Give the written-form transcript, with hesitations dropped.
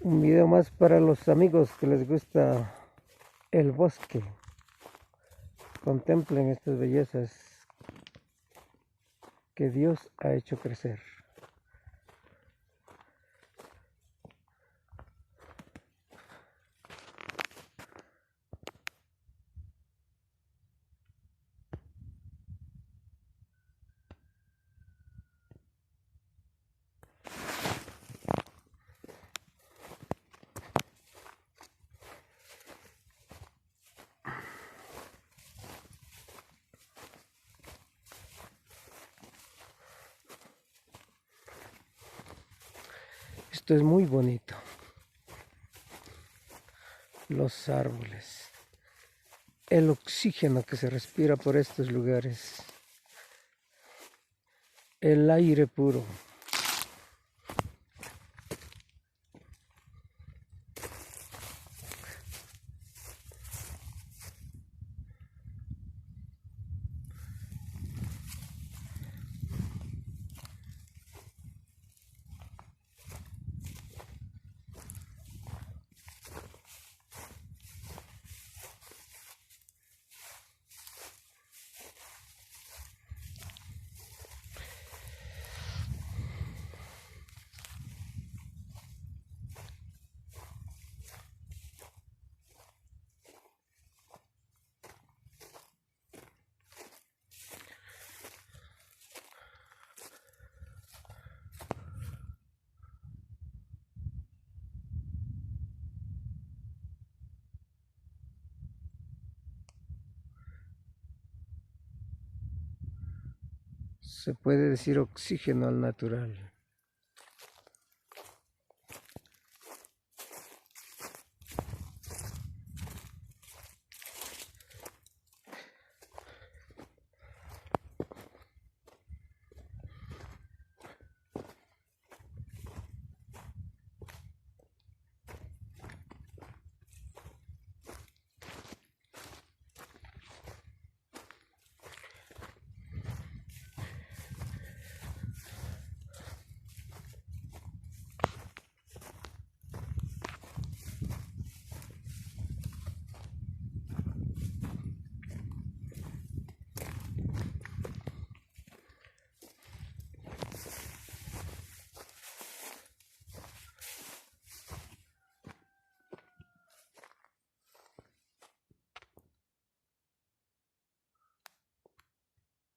Un video más para los amigos que les gusta el bosque. Contemplen estas bellezas que Dios ha hecho crecer. Esto es muy bonito. Los árboles, el oxígeno que se respira por estos lugares, el aire puro. Se puede decir oxígeno al natural.